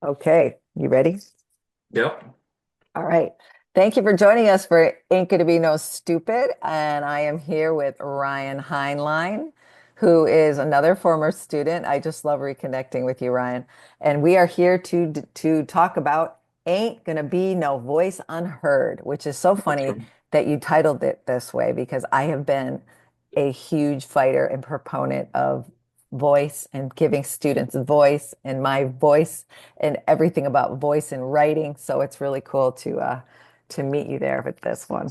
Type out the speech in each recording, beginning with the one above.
Okay, you ready? Yep. All right. Thank you for joining us for Ain't Gonna Be No Stupid. And I am here with Ryan Haehnlein, who is another former student. I just love reconnecting with you, Ryan. And we are here to talk about Ain't Gonna Be No Voice Unheard, which is so funny Okay. that you titled it this way because I have been a huge fighter and proponent of voice and giving students a voice and my voice and everything about voice and writing. So it's really cool to meet you there with this one.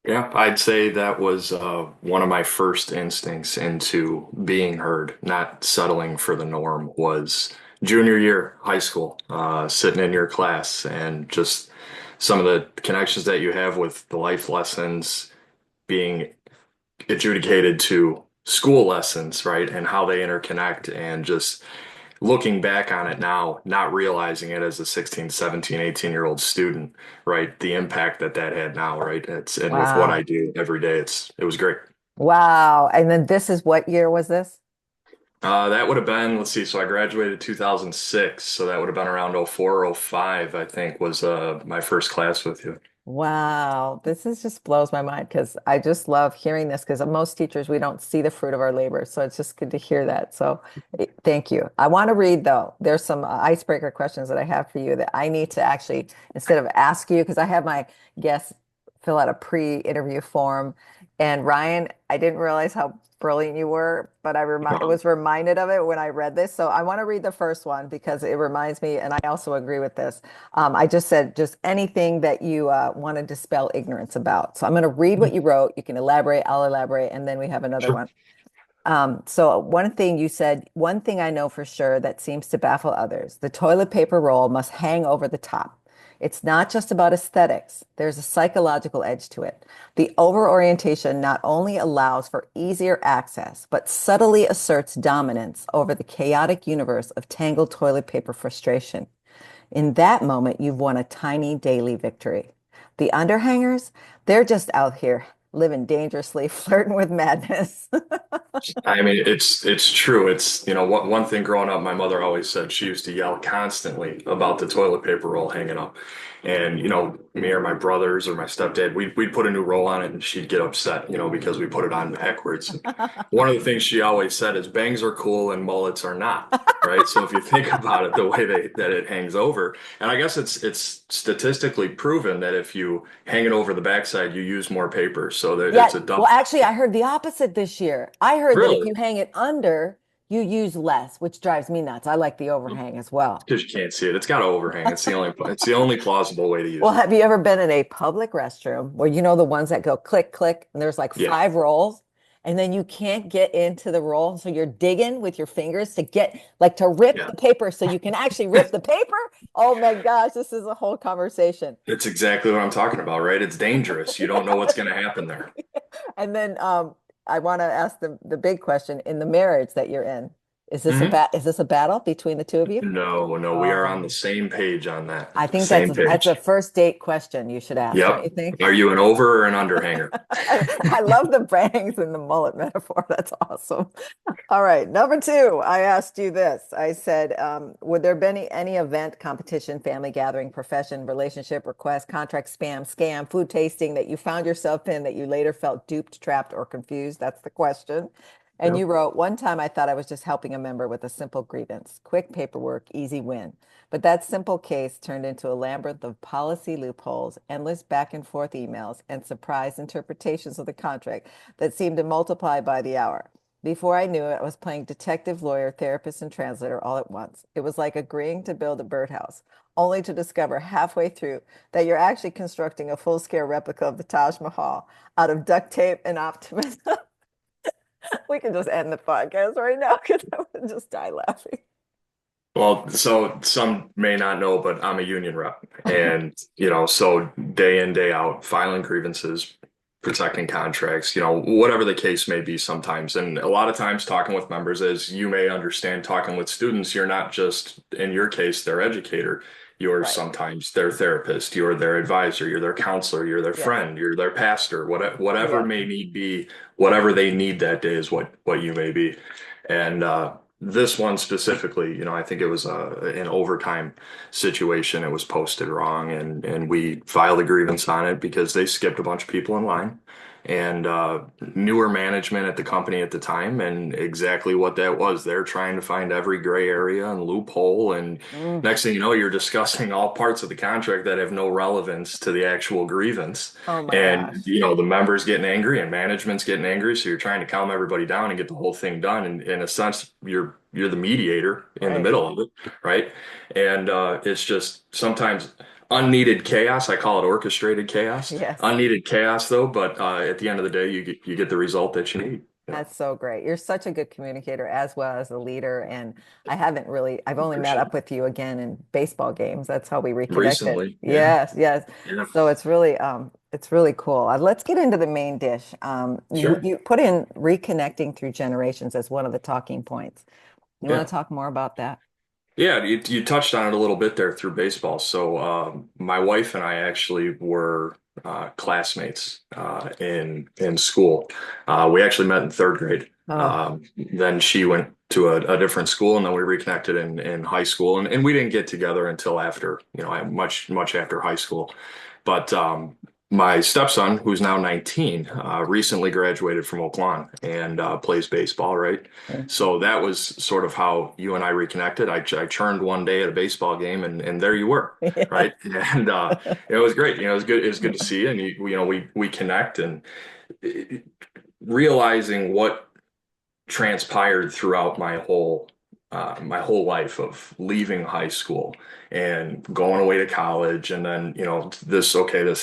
Yeah, I'd say that was one of my first instincts into being heard, not settling for the norm, was junior year high school, sitting in your class and just some of the connections that you have with the life lessons being adjudicated to school lessons, right? And how they interconnect and just looking back on it now, not realizing it as a 16, 17, 18-year-old student, right? The impact that that had now, right? It's and with what I Wow. do every day, it was great. Wow. And then this is what year was this? That would have been, let's see, so I graduated 2006, so that would have been around '04, '05, I think was my first class with you. Wow. This is just blows my mind because I just love hearing this because most teachers, we don't see the fruit of our labor. So it's just good to hear that. So thank you. I want to read though. There's some icebreaker questions that I have for you that I need to actually, instead of ask you, because I have my guests fill out a pre-interview form. And Ryan, I didn't realize how brilliant you were, but I was reminded of it when I read this. So I want to read the first one because it reminds me, and I also agree with this. I just said just anything that you want to dispel ignorance about. So I'm going to read what you wrote. You can elaborate, I'll elaborate, and then we have another Sure. one. So one thing you said, one thing I know for sure that seems to baffle others, the toilet paper roll must hang over the top. It's not just about aesthetics. There's a psychological edge to it. The overorientation not only allows for easier access, but subtly asserts dominance over the chaotic universe of tangled toilet paper frustration. In that moment, you've won a tiny daily victory. The underhangers, they're just out here living dangerously, flirting with madness. I mean, it's true. It's, one thing growing up, my mother always said she used to yell constantly about the toilet paper roll hanging up. And, me or my brothers or my stepdad, we'd put a new roll on it and she'd get upset, because we put it on backwards. And one of the things she always said is bangs are cool and mullets are not, right? So if you think about it, the way that it hangs over, and I guess it's statistically proven that if you hang it over the backside, you use more paper. So that Yeah, it's a well, double. actually, I heard the opposite this year. I heard that if Really? you hang it under, you use less, which drives me nuts. I like the overhang as well. Because you can't see it. It's got to overhang. It's the only plausible way to use Well, it. have you ever been in a public restroom where you know the ones that go click, click, and there's like Yeah. five rolls, and then you can't get into the roll, so you're digging with your fingers to get like to rip Yeah. the paper so you can actually rip the paper? Oh my gosh, this is a whole conversation. It's exactly what I'm talking about, right? It's dangerous. You don't know what's going to happen there. And then I want to ask the big question in the marriage that you're in. Hmm. Is this a battle between the two of you? No, no, we are on the Oh, same page on that. I think Same that's a page. first date question you should ask, don't you Yep. think? Are you an over or an underhanger? I love the bangs and the mullet metaphor. That's awesome. All right, number two, I asked you this. I said, would there be any event, competition, family gathering, profession, relationship, request, contract, spam, scam, food tasting that you found yourself in that you later felt duped, trapped, or confused? That's the question. And you Yep. wrote, one time I thought I was just helping a member with a simple grievance, quick paperwork, easy win. But that simple case turned into a labyrinth of policy loopholes, endless back and forth emails, and surprise interpretations of the contract that seemed to multiply by the hour. Before I knew it, I was playing detective, lawyer, therapist, and translator all at once. It was like agreeing to build a birdhouse, only to discover halfway through that you're actually constructing a full-scale replica of the Taj Mahal out of duct tape and optimism. We can just end the podcast right now because I would just die laughing. Well, so some may not know, but I'm a union rep. And, so day in, day out, filing grievances, protecting contracts, whatever the case may be sometimes. And a lot of times talking with members, as you may understand, talking with students, you're not just, in your case, their educator. You're Right. sometimes their therapist, you're their advisor, you're their counselor, you're their Yes. friend, you're their pastor, whatever Yeah. may need be, whatever they need that day is what you may be. And this one specifically, I think it was an overtime situation. It was posted wrong, and we filed a grievance on it because they skipped a bunch of people in line, and newer management at the company at the time, and exactly what that was. They're trying to find every gray area and loophole, and Mm. next thing you know, you're discussing all parts of the contract that have no relevance to the actual grievance. Oh my And gosh. the members getting angry and management's getting angry, so you're trying to calm everybody down and get the whole thing done. And in a sense, you're the mediator in the Right. middle of it, right? And it's just sometimes unneeded chaos. I call it orchestrated chaos. Yes. Unneeded chaos, though, but at the end of the day, you get the result that you need. That's so great. You're such a good communicator as well as a leader. And I've only met Appreciate up with you again in baseball games. That's how we it. reconnected. Recently, yeah, Yes, yes. yeah, So it's really cool. Let's get into the main dish. sure, You put in reconnecting through generations as one of the talking points. You want yeah. to talk more about that? Yeah, you touched on it a little bit there through baseball. So, my wife and I actually were classmates in school. We actually met in third grade. Oh, Then she went to a different school, and then we reconnected in high school. And we didn't get together until after, much after high school. But my stepson, who's now 19, recently graduated from Oak Lawn and plays baseball, right? mhm. So that was sort of how you and I reconnected. I churned one day at a baseball game, and there you were, Yes. right? And it was great. It was good. It was good to see you, and we connect, and uh, realizing what transpired throughout my whole life of leaving high school and going away to college, and then this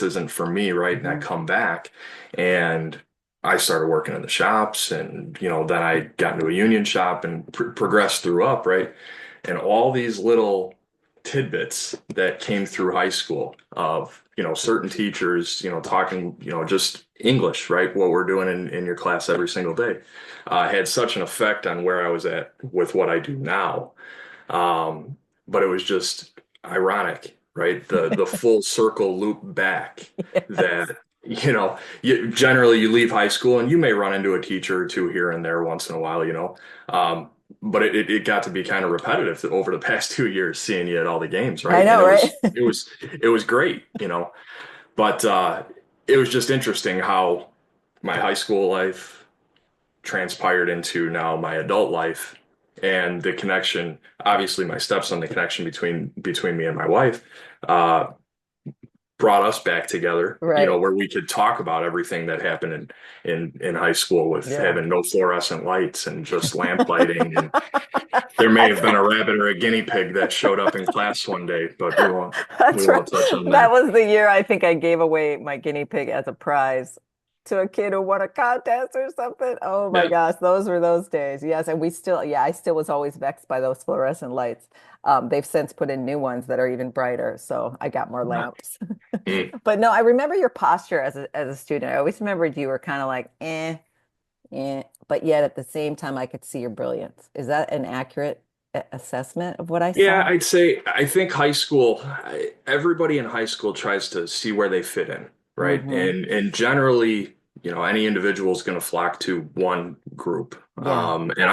isn't for me, right? And I Mhm. come back, and I started working in the shops, and then I got into a union shop and progressed through up, right? And all these little tidbits that came through high school of certain teachers talking just English, right? What we're doing in your class every single day had such an effect on where I was at with what I do now. Um, but it was just ironic, right? The full circle loop back Yes. that generally you leave high school and you may run into a teacher or two here and there once in a while, but it got to be kind of repetitive over the past 2 years, seeing you at all the games, I right? And know, it right? was it was it was great. But it was just interesting how my high school life transpired into now my adult life, and the connection, obviously my stepson, the connection between me and my wife, uh, brought us back together, Right. where we could talk about everything that happened in high school with Yeah. having no fluorescent lights and just lamp lighting. And there may have been a rabbit or a guinea pig that showed up in class one day, but we won't we That's right. won't touch on That that. was the year I think I gave away my guinea pig as a prize to a kid who won a contest or something. Oh my Yeah. gosh, those were those days. Yes, and yeah, I still was always vexed by those fluorescent lights. They've since put in new ones that are even brighter, so I got more lamps. Mm. But no, I remember your posture as a student. I always remembered you were kind of like, but yet at the same time, I could see your brilliance. Is that an accurate assessment of what I Yeah, saw? I think high school, everybody in high school tries to see where they fit in, right? Hmm. And generally, any individual is going to flock to one group. Yeah. And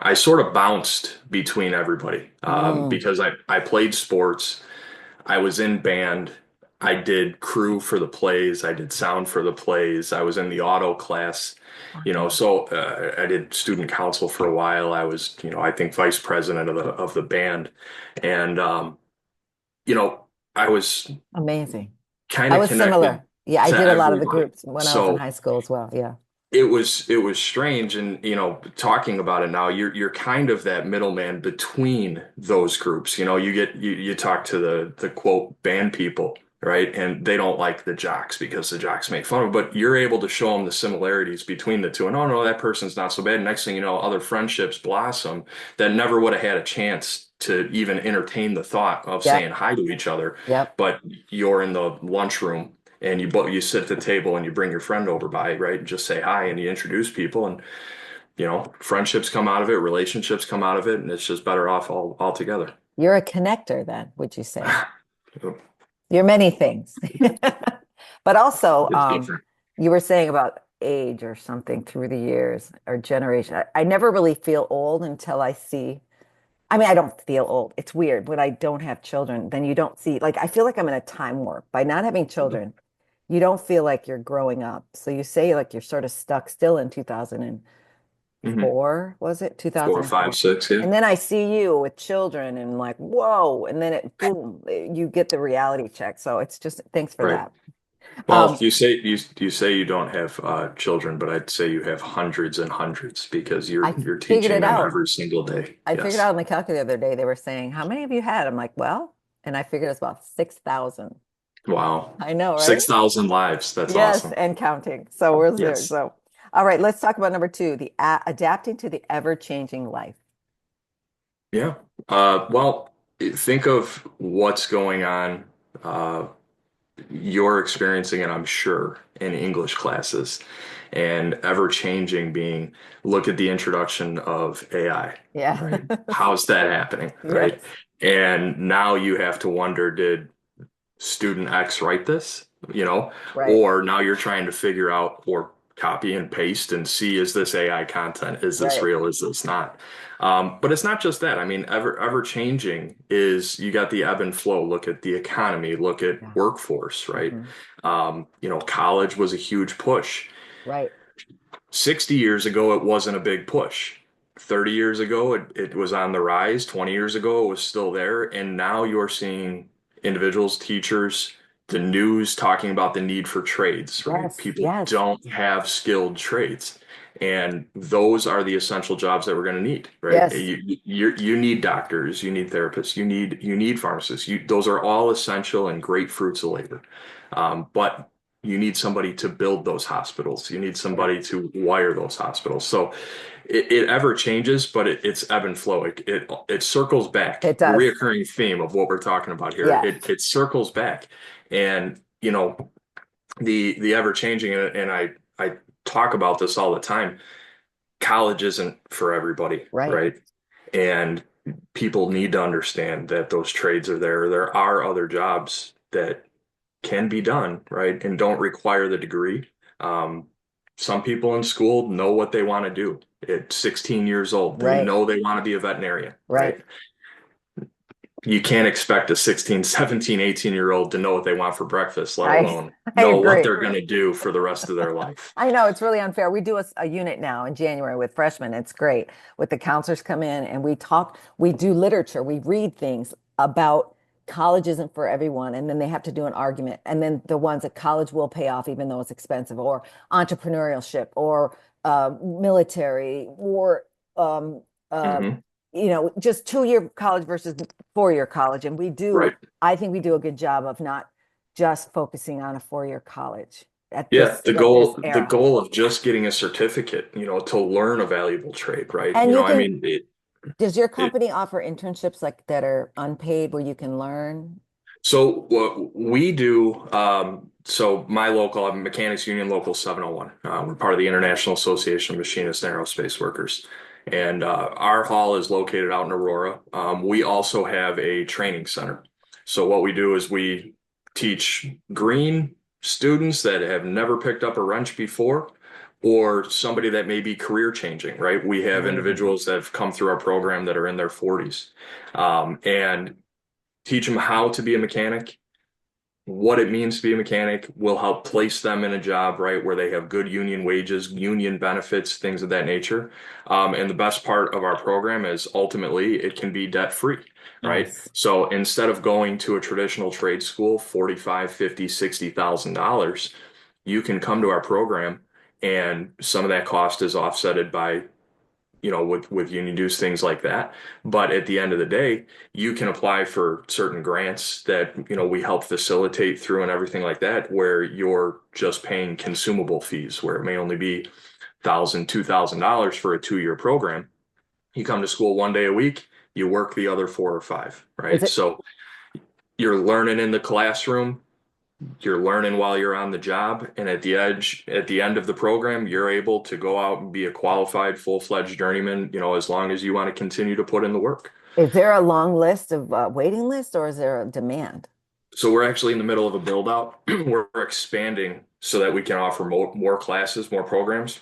I sort of bounced between everybody Mm. because I played sports. I was in band. I did crew for the plays. I did sound for the plays. I was in the auto class, Wow. so I did student council for a while. I was, I think vice president of the band, and you know, I was Amazing. kind I of was connected similar. Yeah, I to did a lot of the everybody. groups when I was in So high school as well. Yeah. it was strange, and talking about it now, you're kind of that middleman between those groups. You talk to the quote band people, right? And they don't like the jocks because the jocks make fun of it, but you're able to show them the similarities between the two. And oh no, that person's not so bad. Next thing you know, other friendships blossom that never would have had a chance to even entertain the thought of saying Yep. hi to each other. Yep. But you're in the lunchroom, and you sit at the table and you bring your friend over by, right? And just say hi and you introduce people, and friendships come out of it, relationships come out of it, and it's just better off all together. You're a connector then, would you say? You're many things. But also, It's different. you were saying about age or something through the years or generation. I never really feel old until I see. I mean, I don't feel old. It's weird when I don't have children. Then you don't see, like, I feel like I'm in a time warp. By not having children, you don't feel like you're growing up. So you say like you're sort of stuck still in 2004, Hmm. was it? 4, 5, 2004. 6, yeah. And then I see you with children and like, whoa. And then it, boom, you get the reality check. So it's just, thanks for Right. that. Well, Um, you say you don't have children, but I'd say you have hundreds and hundreds because I you're figured teaching it them out. every single day. I figured out Yes. on the calculator the other day, they were saying, how many have you had? I'm like, well, and I figured it's about 6,000. Wow. I know, right? 6,000 lives. That's Yes, awesome. and counting. So we're there. Yes. So, all right, let's talk about number two, the adapting to the ever-changing life. Yeah. Well, think of what's going on. Uh, you're experiencing it, I'm sure, in English classes, and ever changing being look at the introduction of AI, Yeah. right? How's that happening, right? Yes. And now you have to wonder, did student X write this, Right. or now you're trying to figure out or copy and paste and see, is this AI content? Is this Right. real? Is this not? But it's not just that. I mean, ever changing is you got the ebb and flow. Look at the economy, look at Yeah. workforce, right? Hmm. College was a huge push. Right. 60 years ago, it wasn't a big push. 30 years ago, it was on the rise. 20 years ago, it was still there. And now you're seeing individuals, teachers, the news talking about the need for trades, right? Yes. People Yes. don't have skilled trades. And those are the essential jobs that we're going to need, right? Yes. You need doctors, you need therapists, you need pharmacists. Those are all essential and great fruits of labor. But you need somebody to build those hospitals. You need Yeah. somebody to wire those hospitals. So it ever changes, but it's ebb and flow. It circles back. It A does. reoccurring theme of what we're talking about here. Yes. It circles back, and the ever changing. And I talk about this all the time. College isn't for everybody, Right. right? And people need to understand that those trades are there. There are other jobs that can be done, right? And don't require the degree. Um, some people in school know what they want to do. At 16 years old, they Right. know they want to be a veterinarian, Right. right? You can't expect a 16, 17, 18-year-old to know what they want for breakfast, let I alone I know what agree. they're going to do for the rest of their life. I know it's really unfair. We do a unit now in January with freshmen. It's great. With the counselors come in and we talk, we do literature, we read things about college isn't for everyone. And then they have to do an argument. And then the ones that college will pay off, even though it's expensive, or entrepreneurship, or military, or um, uh, Hmm. just 2 year college versus 4 year college. And we do, Right. I think we do a good job of not just focusing on a 4 year college at Yeah, this the era. goal of just getting a certificate, to learn a valuable trade, right? And you I can, mean, does your it company offer internships like that are unpaid where you can learn? So what we do, so my local, I'm Mechanics Union Local 701. We're part of the International Association of Machinists and Aerospace Workers. And our hall is located out in Aurora. We also have a training center. So what we do is we teach green students that have never picked up a wrench before, or somebody that may be career changing, right? We have Amazing. individuals that have come through our program that are in their 40s. And teach them how to be a mechanic, what it means to be a mechanic, will help place them in a job, right, where they have good union wages, union benefits, things of that nature. And the best part of our program is ultimately it can be debt free, right? Nice. So instead of going to a traditional trade school, 45, 50, $60,000, you can come to our program and some of that cost is offsetted by with union dues, things like that. But at the end of the day, you can apply for certain grants that, we help facilitate through and everything like that, where you're just paying consumable fees, where it may only be $1,000, $2,000 for a 2-year program. You come to school 1 day a week, you work the other 4 or 5, Is right? it, So you're learning in the classroom, you're learning while you're on the job, and at the end of the program, you're able to go out and be a qualified, full-fledged journeyman, as long as you want to continue to put in the work. is there a long list of waiting list or is there a demand? So we're actually in the middle of a build out. We're expanding so that we can offer more classes, more programs.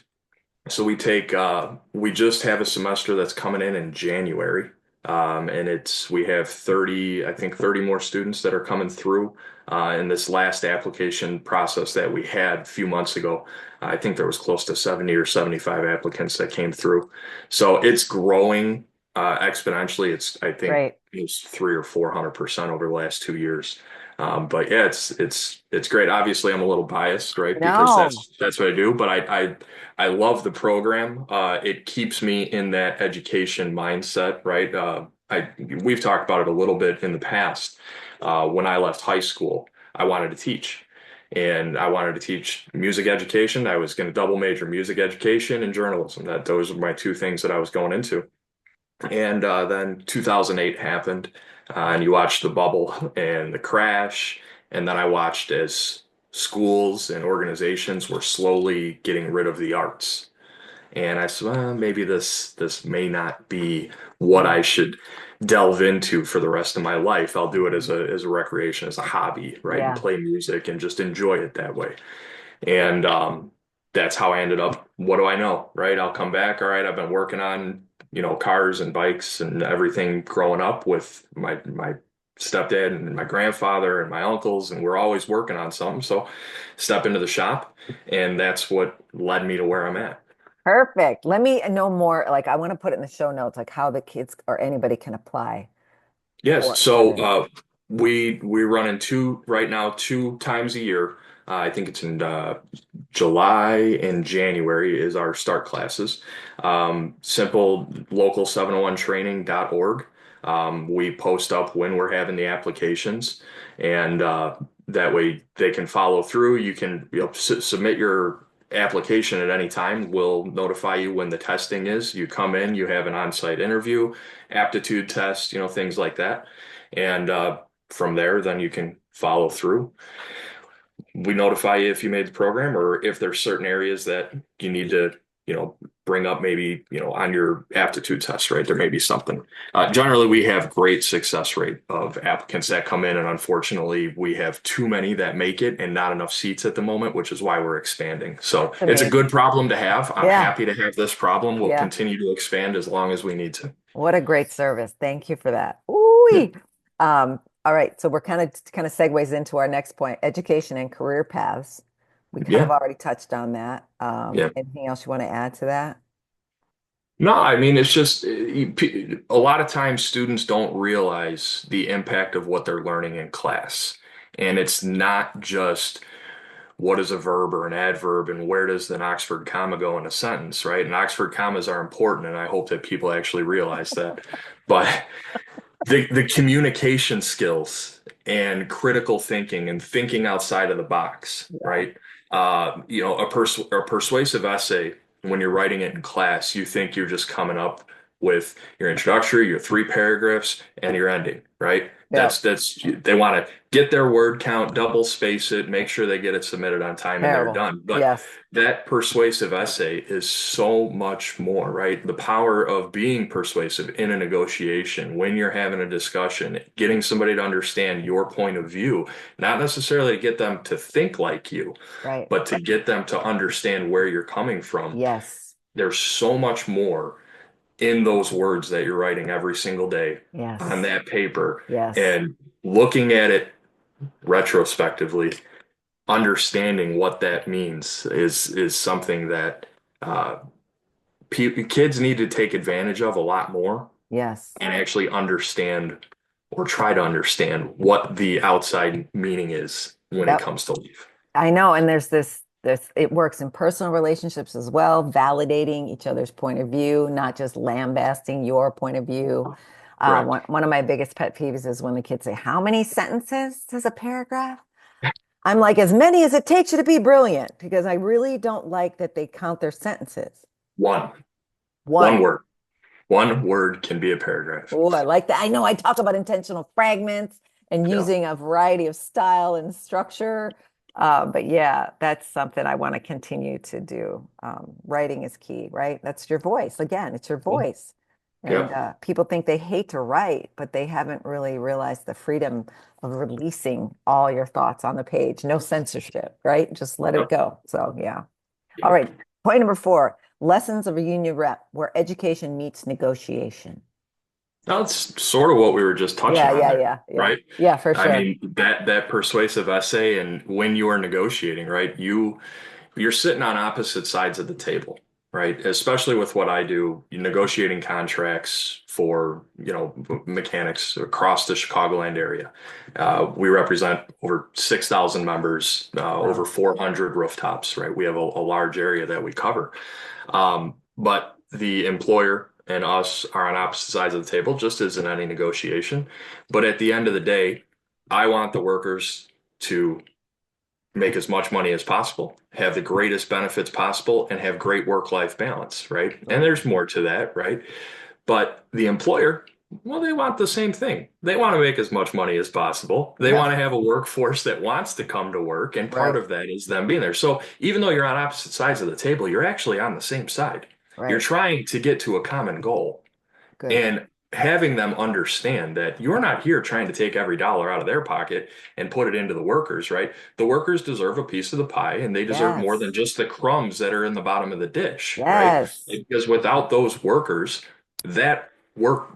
So we just have a semester that's coming in January. And we have 30, I think 30 more students that are coming through. In this last application process that we had a few months ago, I think there was close to 70 or 75 applicants that came through. So it's growing, exponentially. I think Great. it's 300 or 400% over the last 2 years. But yeah, it's great. Obviously, I'm a little biased, right? Because No. that's what I do. But I love the program. It keeps me in that education mindset, right? We've talked about it a little bit in the past. When I left high school, I wanted to teach, and I wanted to teach music education. I was going to double major music education and journalism. Those were my two things that I was going into. And then 2008 happened, and you watched the bubble and the crash. And then I watched as schools and organizations were slowly getting rid of the arts. And I said, well, maybe this may not be what Mm, I should delve into for the rest of my life. I'll do it as a recreation, as a hobby, right? And yeah. play music and just enjoy it that way. And that's how I ended up. What do I know, right? I'll come back. All right, I've been working on, cars and bikes and everything growing up with my stepdad and my grandfather and my uncles, and we're always working on something. So step into the shop, and that's what led me to where I'm at. Perfect. Let me know more. Like, I want to put it in the show notes, like how the kids or anybody can apply Yes, for so this. we run in two right now, 2 times a year. I think it's in July and January is our start classes. Simple local 701training.org. We post up when we're having the applications, and that way they can follow through. You can submit your application at any time. We'll notify you when the testing is. You come in, you have an on-site interview, aptitude test, things like that. And from there, then you can follow through. We notify you if you made the program or if there's certain areas that you need to, bring up maybe, on your aptitude test, right? There may be something. Generally, we have great success rate of applicants that come in, and unfortunately, we have too many that make it and not enough seats at the moment, which is why we're expanding. So It's it's a amazing. good problem to have. I'm Yeah. happy to have this problem. We'll Yeah. continue to expand as long as we need to. What a great service. Thank you for that. Yeah. Ooh. All right. So we're kind of segues into our next point, education and career paths. We kind of Yeah. already touched on that. Yeah. Anything else you want to add to that? No, I mean, it's just a lot of times students don't realize the impact of what they're learning in class. And it's not just what is a verb or an adverb and where does an Oxford comma go in a sentence, right? And Oxford commas are important, and I hope that people actually realize that. But the communication skills and critical thinking and thinking outside of the box, Yeah. right? A persuasive essay, when you're writing it in class, you think you're just coming up with your introductory, your three paragraphs, and your ending, right? Yeah. They want to get their word count, double space it, make sure they get it submitted on time, and they're Terrible. done. But Yes. that persuasive essay is so much more, right? The power of being persuasive in a negotiation, when you're having a discussion, getting somebody to understand your point of view, not necessarily to get them to think like you, Right. but to get them to understand where you're coming from. Yes. There's so much more in those words that you're writing every single day on Yes. that paper, Yes. and looking at it retrospectively, understanding what that means is something that uh, kids need to take advantage of a lot more Yes. and actually understand or try to understand what the outside meaning is when it Yep. comes to leave. I know. And there's it works in personal relationships as well, validating each other's point of view, not just lambasting your point of view. Correct. One of my biggest pet peeves is when the kids say, "How many sentences does a paragraph?" I'm like, as many as it takes you to be brilliant, because I really don't like that they count their sentences. One, one One. word. One word can be a paragraph. Oh, I like that. I know I talk about intentional fragments and Yeah. using a variety of style and structure. But yeah, that's something I want to continue to do. Writing is key, right? That's your voice. Again, it's your voice. And Yep. people think they hate to write, but they haven't really realized the freedom of releasing all your thoughts on the page. No censorship, right? Just let it Yep. go. So, yeah. All Yep. right. Point number four, lessons of a union rep where education meets negotiation. That's sort of what we were just touching Yeah, on yeah, there, yeah, yeah. right? Yeah, for I sure. mean, that persuasive essay and when you are negotiating, right? You're sitting on opposite sides of the table, right? Especially with what I do, negotiating contracts for, mechanics across the Chicagoland area. We represent over 6,000 members, over Wow. 400 rooftops, right? We have a large area that we cover. But the employer and us are on opposite sides of the table, just as in any negotiation. But at the end of the day, I want the workers to make as much money as possible, have the greatest benefits possible, and have great work-life balance, right? And Right. there's more to that, right? But the employer, well, they want the same thing. They want to make as much money as possible. They Yeah. want to have a workforce that wants to come to work, and part Right. of that is them being there. So even though you're on opposite sides of the table, you're actually on the same side. You're Right. trying to get to a common goal. Good. And having them understand that you're not here trying to take every dollar out of their pocket and put it into the workers, right? The workers deserve a piece of the pie and they deserve more than Yes. just the crumbs that are in the bottom of the dish, right? Yes. Because without those workers, that work,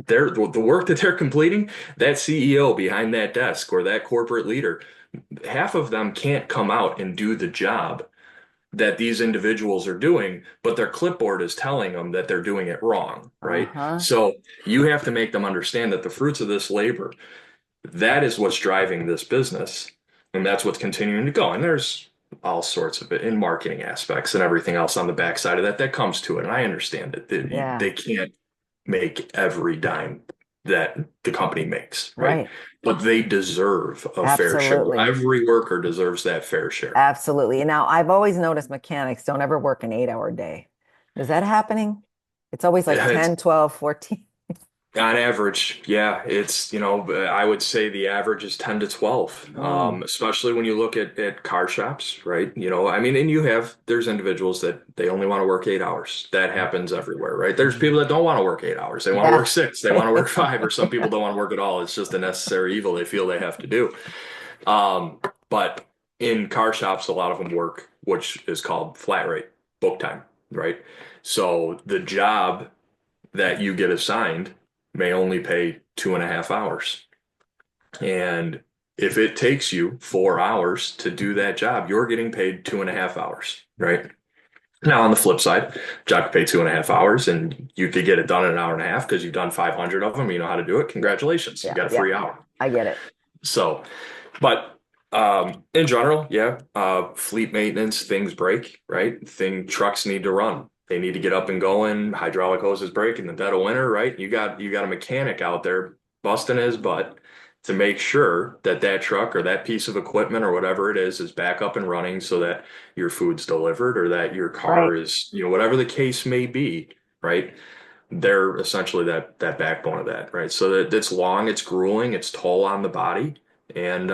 the work that they're completing, that CEO behind that desk or that corporate leader, half of them can't come out and do the job that these individuals are doing, but their clipboard is telling them that they're doing it wrong, right? Uh-huh. So you have to make them understand that the fruits of this labor, that is what's driving this business, and that's what's continuing to go. And there's all sorts of it in marketing aspects and everything else on the backside of that that comes to it. And I understand it. Yeah. They can't make every dime that the company makes, right? Right. But they deserve a fair share. Absolutely. Every worker deserves that fair share. Absolutely. And now I've always noticed mechanics don't ever work an 8 hour day. Is that happening? It's always like It's 10, 12, 14. On average, yeah, I would say the average is 10 to 12, Mm. especially when you look at car shops, right? I mean, and there's individuals that they only want to work 8 hours. That happens everywhere, right? There's people that don't want to work 8 hours. They want to work Yeah. six, they want to work five, or some people don't want to work at all. It's just a necessary evil they feel they have to do. But in car shops, a lot of them work, which is called flat rate, book time, right? So the job that you get assigned may only pay 2.5 hours. And if it takes you 4 hours to do that job, you're getting paid 2.5 hours, right? Now, on the flip side, job could pay 2.5 hours and you could get it done in an hour and a half because you've done 500 of them. You know how to do it. Congratulations. You Yeah. got a Yeah. free hour. I get it. So, but in general, yeah, fleet maintenance, things break, right? Trucks need to run. They need to get up and going. Hydraulic hoses break in the dead of winter, right? You got a mechanic out there busting his butt to make sure that that truck or that piece of equipment or whatever it is back up and running so that your food's delivered or that your Right. car is, whatever the case may be, right? They're essentially that backbone of that, right? So that it's long, it's grueling, it's toll on the body, and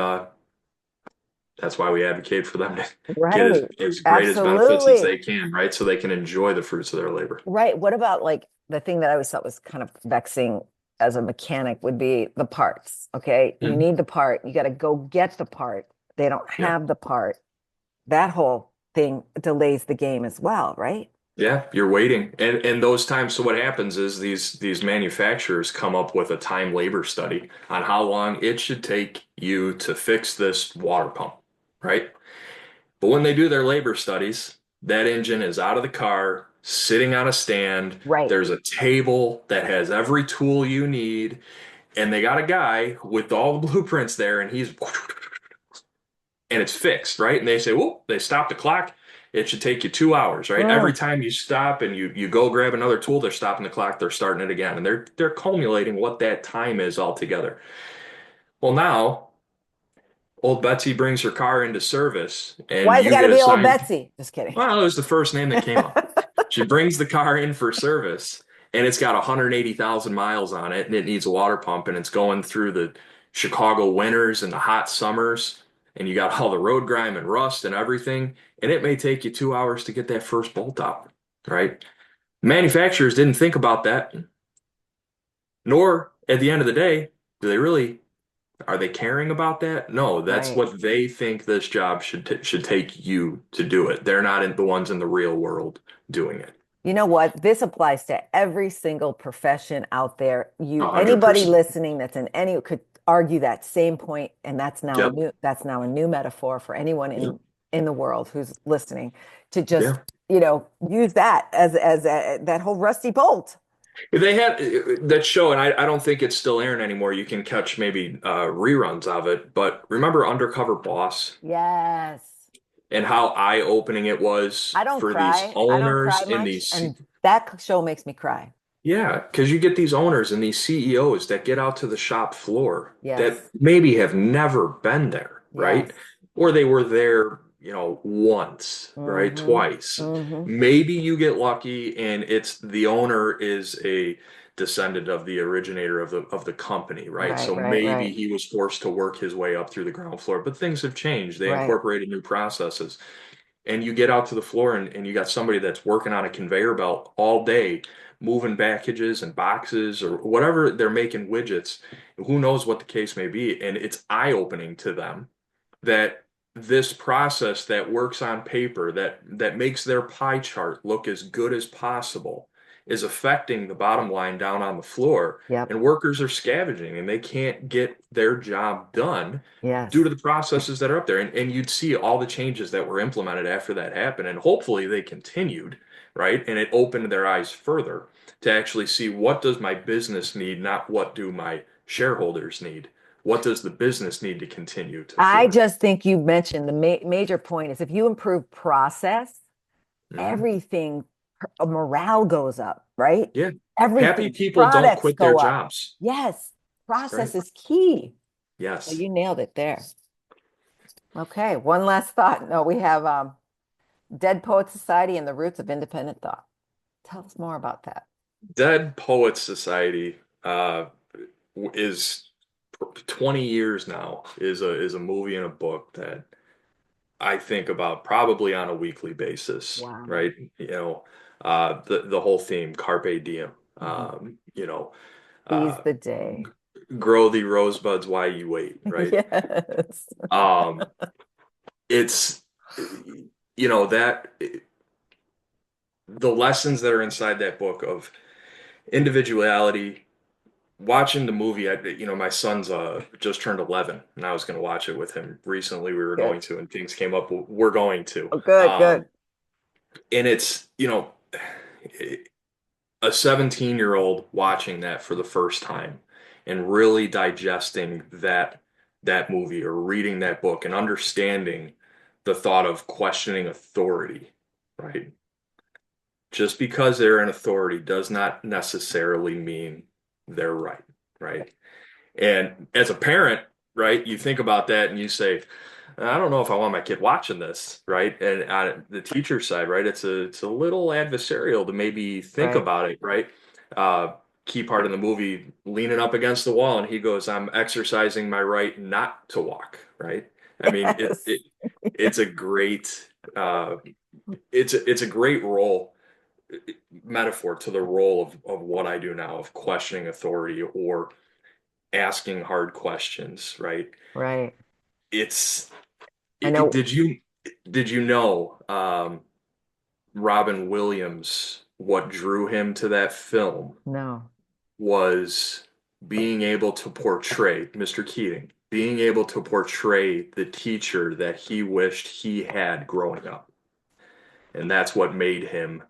that's why we advocate for them to get Right. as great as benefits as Absolutely. they can, right? So they can enjoy the fruits of their labor. Right. What about like the thing that I always thought was kind of vexing as a mechanic would be the parts. Okay. You Mhm. need the part. You got to go get the part. They don't Yeah. have the part. That whole thing delays the game as well, right? Yeah, you're waiting. And those times, so what happens is these manufacturers come up with a time labor study on how long it should take you to fix this water pump, right? But when they do their labor studies, that engine is out of the car, sitting on a stand. Right. There's a table that has every tool you need, and they got a guy with all the blueprints there, and it's fixed, right? And they say, "Whoa!" They stop the clock. It should take you 2 hours, right? Every Mm. time you stop and you go grab another tool, they're stopping the clock. They're starting it again, and they're culminating what that time is altogether. Well, now old Betsy brings her car into service, and Why is it you got to get be old assigned. Betsy? Just kidding. Well, it was the first name that came up. She brings the car in for service, and it's got 180,000 miles on it, and it needs a water pump, and it's going through the Chicago winters and the hot summers, and you got all the road grime and rust and everything, and it may take you 2 hours to get that first bolt out, right? Manufacturers didn't think about that. Nor at the end of the day, do they really are they caring about that? No, that's Right. what they think this job should take you to do it. They're not the ones in the real world doing it. You know what? This applies to every single profession out there. You, anybody 100%. listening that's in any could argue that same point, and Yep. that's now a new metaphor for anyone Yep. in the world who's listening to just, Yeah. use that as that whole rusty bolt. They had that show, and I don't think it's still airing anymore. You can catch maybe reruns of it, but remember Undercover Boss Yes. and how eye-opening it was I don't for these cry. I don't owners cry and much, these and that show makes me cry. yeah, because you get these owners and these CEOs that get out to the shop floor that Yes. maybe have never been there, right? Yes. Or they were there, once, right? Mm-hmm. Twice. Mm-hmm. Maybe you get lucky and it's the owner is a descendant of the originator of the company, right? Right, So right, maybe right, he was forced to work his way up through the ground floor, but things have changed. They right. incorporated new processes and you get out to the floor and you got somebody that's working on a conveyor belt all day, moving packages and boxes or whatever they're making widgets, who knows what the case may be. And it's eye-opening to them that this process that works on paper, that makes their pie chart look as good as possible, is affecting the bottom line down on the floor. Yep. And workers are scavenging and they can't get their job done due Yes. to the processes that are up there. And you'd see all the changes that were implemented after that happened. And hopefully they continued, right? And it opened their eyes further to actually see what does my business need, not what do my shareholders need. What does the business need to continue to I flourish? just think you mentioned the major point is if you improve process, Hmm. everything, morale goes up, right? Yeah. Happy Everything, people don't products quit their go up. jobs, Yes, right? process is key. So Yes. you nailed it there. Okay, one last thought. No, we have Dead Poet Society and the Roots of Independent Thought. Tell us more about that. Dead Poets Society is 20 years now is a movie and a book that I think about probably on a weekly basis, Wow. right? The whole theme, Carpe Diem. Mhm. Seize Uh, the day. grow the rosebuds while you wait, right? Yes. Um, it's that the lessons that are inside that book of individuality. Watching the movie, my son's just turned 11, and I was going to watch it with him recently. We were Good. going to, and things came up. We're going to, Oh, good, good. and it's a 17-year-old watching that for the first time and really digesting that movie or reading that book and understanding the thought of questioning authority, right? Just because they're an authority does not necessarily mean they're right, right? And as a parent, right, you think about that and you say, I don't know if I want my kid watching this, right? And on the teacher side, right, it's a little adversarial to maybe think Right. about it, right? Uh, Key part in the movie, leaning up against the wall, and he goes, "I'm exercising my right not to walk," right? I mean, Yes. it's a great uh, it's a great role metaphor to the role of what I do now of questioning authority or asking hard questions, right? Right. It's I know. did you know Robin Williams what drew him to that film No. was being able to portray Mr. Keating, being able to portray the teacher that he wished he had growing up. And that's what made him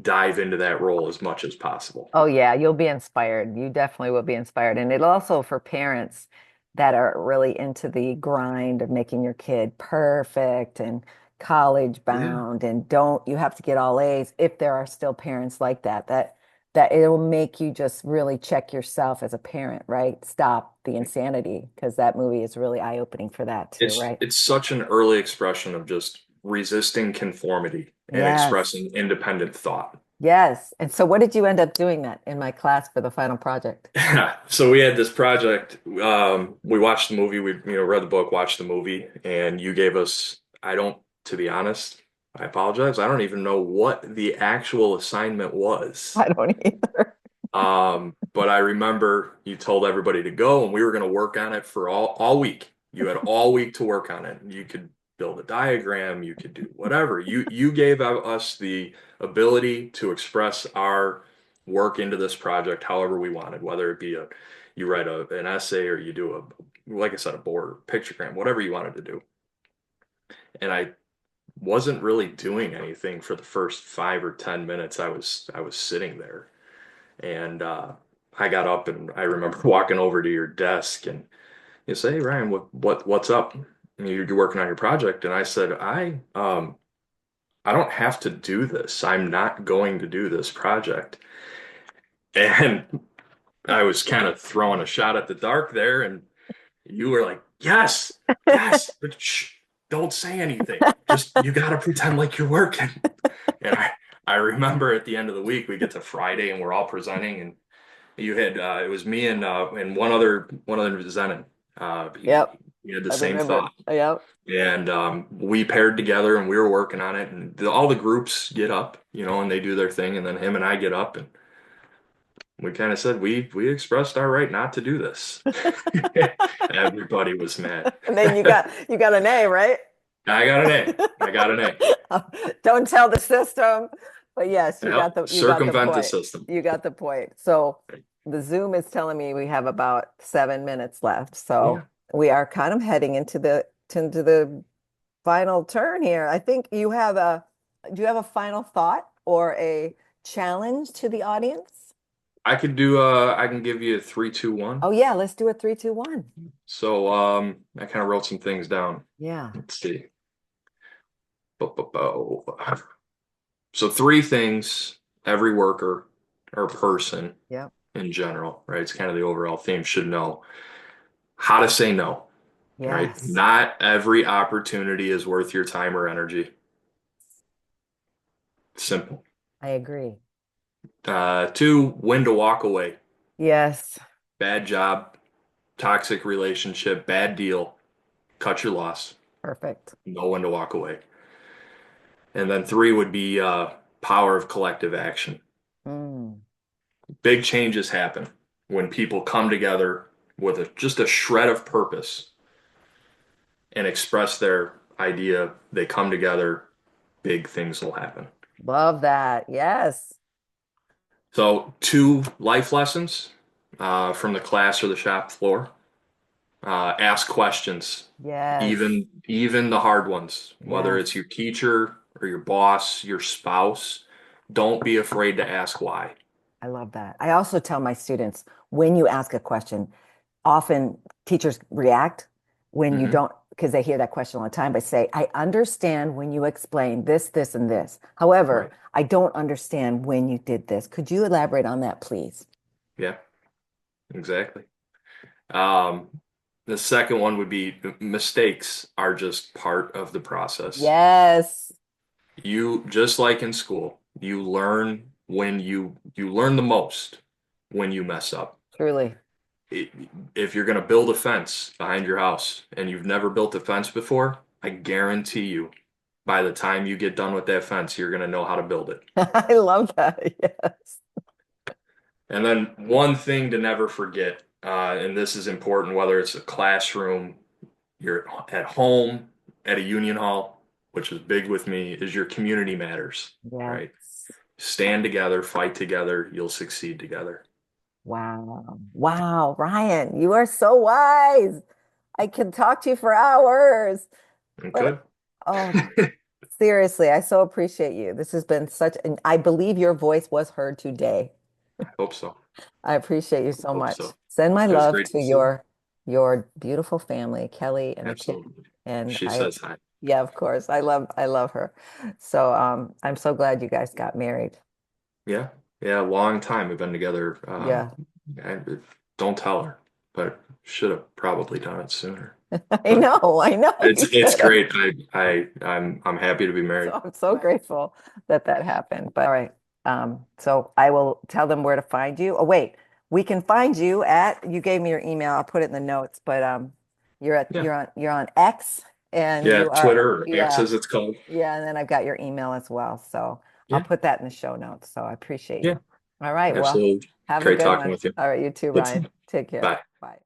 dive into that role as much as possible. Oh yeah, you'll be inspired. You definitely will be inspired. And it also for parents that are really into the grind of making your kid perfect and college Yeah. bound and don't you have to get all A's if there are still parents like that it'll make you just really check yourself as a parent, right? Stop the insanity because that movie is really eye-opening for that too, It's right? it's such an early expression of just resisting conformity and Yes. expressing independent thought. Yes. And so what did you end up doing that in my class for the final project? So we had this project. We watched the movie. We read the book, watched the movie, and you gave us. I don't, to be honest, I apologize. I don't even know what the actual assignment was. I don't either. but I remember you told everybody to go and we were going to work on it for all week. You had all week to work on it. You could build a diagram, you could do whatever. You gave us the ability to express our work into this project however we wanted, whether it be you write an essay or you do like I said, a board, pictogram, whatever you wanted to do. And I wasn't really doing anything for the first 5 or 10 minutes. I was sitting there, and I got up and I remember walking over to your desk and you say, "Hey Ryan, what's up? You're working on your project." And I said, I don't have to do this. I'm not going to do this project. And I was kind of throwing a shot at the dark there, and you were like, "Yes, yes, but shh, don't say anything. Just you got to pretend like you're working." And I remember at the end of the week, we get to Friday and we're all presenting, and you had it was me and one other presented. Yep, He had the I same remember. thought, Yep. and we paired together and we were working on it. And all the groups get up, and they do their thing, and then him and I get up and we kind of said we expressed our right not to do this. Everybody was mad. And then you got an A, right? I got an A. I got an A. Don't tell the system. But yes, you got Yep. the Circumvent the point. system. You got the point. So the Zoom is telling me we have about 7 minutes left. Yeah. So we are kind of heading into the final turn here. I think do you have a final thought or a challenge to the audience? I can give you a 3, 2, 1. Oh yeah, let's do a 3, 2, 1. So I kind of wrote some things down. Yeah. Let's see. So 3 things every worker or person Yep. in general, right? It's kind of the overall theme should know how to say no, right? Yes. Not every opportunity is worth your time or energy. Simple. I agree. 2, when to walk away. Yes. Bad job, toxic relationship, bad deal. Cut your loss. Perfect. Know when to walk away. And then 3 would be power of collective action. Mm, Big changes happen when people come together with just a shred of purpose and express their idea. They come together, big things will happen. love that. Yes. So 2 life lessons from the class or the shop floor. Ask questions, Yes. even the hard ones, whether it's Yes. your teacher or your boss, your spouse. Don't be afraid to ask why. I love that. I also tell my students when you ask a question, often teachers react when you Hmm. don't, because they hear that question all the time, but say, I understand when you explain this, this, and this. However, Right. I don't understand when you did this. Could you elaborate on that, please? Yeah, exactly. Um, the second one would be mistakes are just part of the process. Yes, You just like in school, you learn when you learn the most when you mess up. truly. It- if you're going to build a fence behind your house and you've never built a fence before, I guarantee you by the time you get done with that fence, you're going to know how to build it. I love that. Yes. And then one thing to never forget, and this is important, whether it's a classroom, you're at home, at a union hall, which is big with me, is your community matters, right? Yes. Stand together, fight together, you'll succeed together. Wow. Wow, Ryan, you are so wise. I can talk to you for hours. Okay. But oh, seriously, I so appreciate you. This has been such, and I believe your voice was heard today. I hope so. I appreciate you so Hope much. so. Send my It was love great to to see you. your beautiful family, Kelly and the kid. Absolutely. And She says hi. yeah, of course. I love her. So I'm so glad you guys got married. Yeah. Yeah. Long time. We've been together. Yeah. I, don't tell her, but should have probably done it sooner. I But know, I know you it's should have. great. I'm happy to be married. So I'm so grateful that that happened. But all right. So I will tell them where to find you. Oh, wait, we can find you you gave me your email. I'll put it in the notes, but Yeah. you're on X and Yeah. you are, Twitter or X yeah, as it's called. yeah, and then I've got your email as well. So I'll Yeah. put that in the show notes. So I appreciate Yeah. you. All right. Well, Absolutely. have a Great good talking one. with you. All right. You too, It's, Ryan. Take care. bye. Bye.